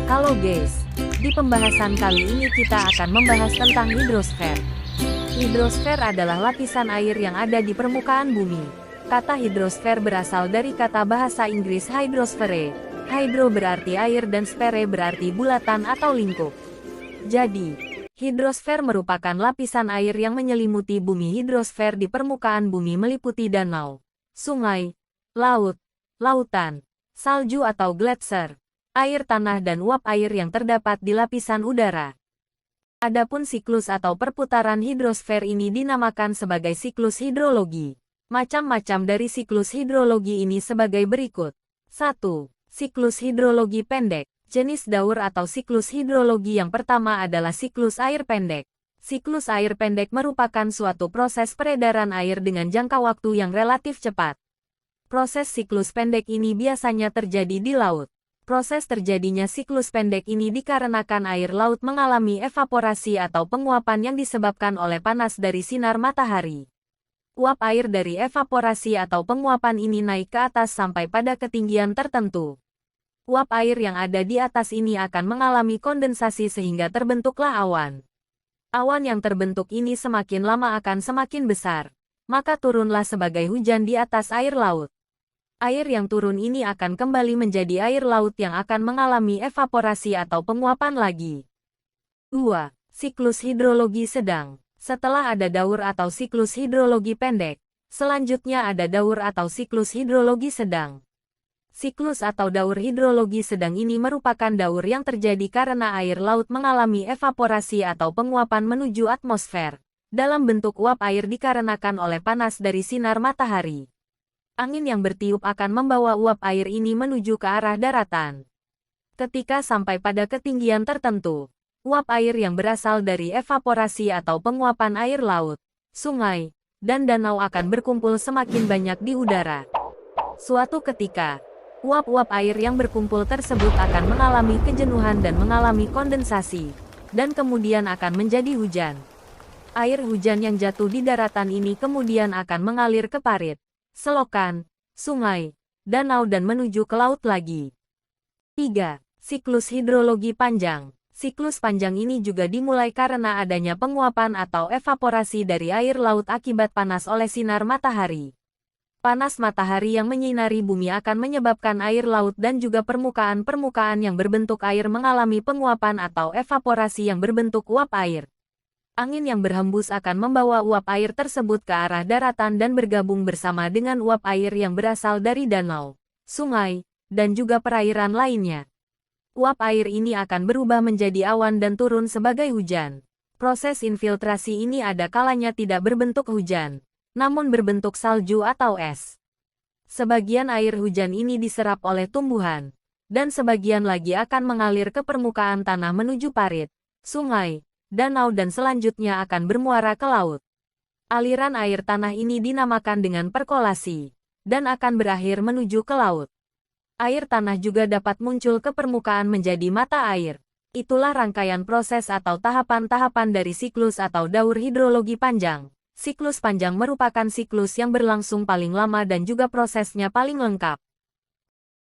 Halo guys, di pembahasan kali ini kita akan membahas tentang hidrosfer. Hidrosfer adalah lapisan air yang ada di permukaan bumi. Kata hidrosfer berasal dari kata bahasa Inggris hydrosphere. Hydro berarti air dan sphere berarti bulatan atau lingkup. Jadi, hidrosfer merupakan lapisan air yang menyelimuti bumi. Hidrosfer di permukaan bumi meliputi danau, sungai, laut, lautan, salju atau gletser, air tanah dan uap air yang terdapat di lapisan udara. Adapun siklus atau perputaran hidrosfer ini dinamakan sebagai siklus hidrologi. Macam-macam dari siklus hidrologi ini sebagai berikut. 1. Siklus hidrologi pendek. Jenis daur atau siklus hidrologi yang pertama adalah siklus air pendek. Siklus air pendek merupakan suatu proses peredaran air dengan jangka waktu yang relatif cepat. Proses siklus pendek ini biasanya terjadi di laut. Proses terjadinya siklus pendek ini dikarenakan air laut mengalami evaporasi atau penguapan yang disebabkan oleh panas dari sinar matahari. Uap air dari evaporasi atau penguapan ini naik ke atas sampai pada ketinggian tertentu. Uap air yang ada di atas ini akan mengalami kondensasi sehingga terbentuklah awan. Awan yang terbentuk ini semakin lama akan semakin besar, maka turunlah sebagai hujan di atas air laut. Air yang turun ini akan kembali menjadi air laut yang akan mengalami evaporasi atau penguapan lagi. 2. Siklus hidrologi sedang. Setelah ada daur atau siklus hidrologi pendek, selanjutnya ada daur atau siklus hidrologi sedang. Siklus atau daur hidrologi sedang ini merupakan daur yang terjadi karena air laut mengalami evaporasi atau penguapan menuju atmosfer, dalam bentuk uap air dikarenakan oleh panas dari sinar matahari. Angin yang bertiup akan membawa uap air ini menuju ke arah daratan. Ketika sampai pada ketinggian tertentu, uap air yang berasal dari evaporasi atau penguapan air laut, sungai, dan danau akan berkumpul semakin banyak di udara. Suatu ketika, uap-uap air yang berkumpul tersebut akan mengalami kejenuhan dan mengalami kondensasi, dan kemudian akan menjadi hujan. Air hujan yang jatuh di daratan ini kemudian akan mengalir ke parit, selokan, sungai, danau dan menuju ke laut lagi. 3. Siklus hidrologi panjang. Siklus panjang ini juga dimulai karena adanya penguapan atau evaporasi dari air laut akibat panas oleh sinar matahari. Panas matahari yang menyinari bumi akan menyebabkan air laut dan juga permukaan-permukaan yang berbentuk air mengalami penguapan atau evaporasi yang berbentuk uap air. Angin yang berhembus akan membawa uap air tersebut ke arah daratan dan bergabung bersama dengan uap air yang berasal dari danau, sungai, dan juga perairan lainnya. Uap air ini akan berubah menjadi awan dan turun sebagai hujan. Proses infiltrasi ini ada kalanya tidak berbentuk hujan, namun berbentuk salju atau es. Sebagian air hujan ini diserap oleh tumbuhan, dan sebagian lagi akan mengalir ke permukaan tanah menuju parit, sungai, danau dan selanjutnya akan bermuara ke laut. Aliran air tanah ini dinamakan dengan perkolasi, dan akan berakhir menuju ke laut. Air tanah juga dapat muncul ke permukaan menjadi mata air. Itulah rangkaian proses atau tahapan-tahapan dari siklus atau daur hidrologi panjang. Siklus panjang merupakan siklus yang berlangsung paling lama dan juga prosesnya paling lengkap.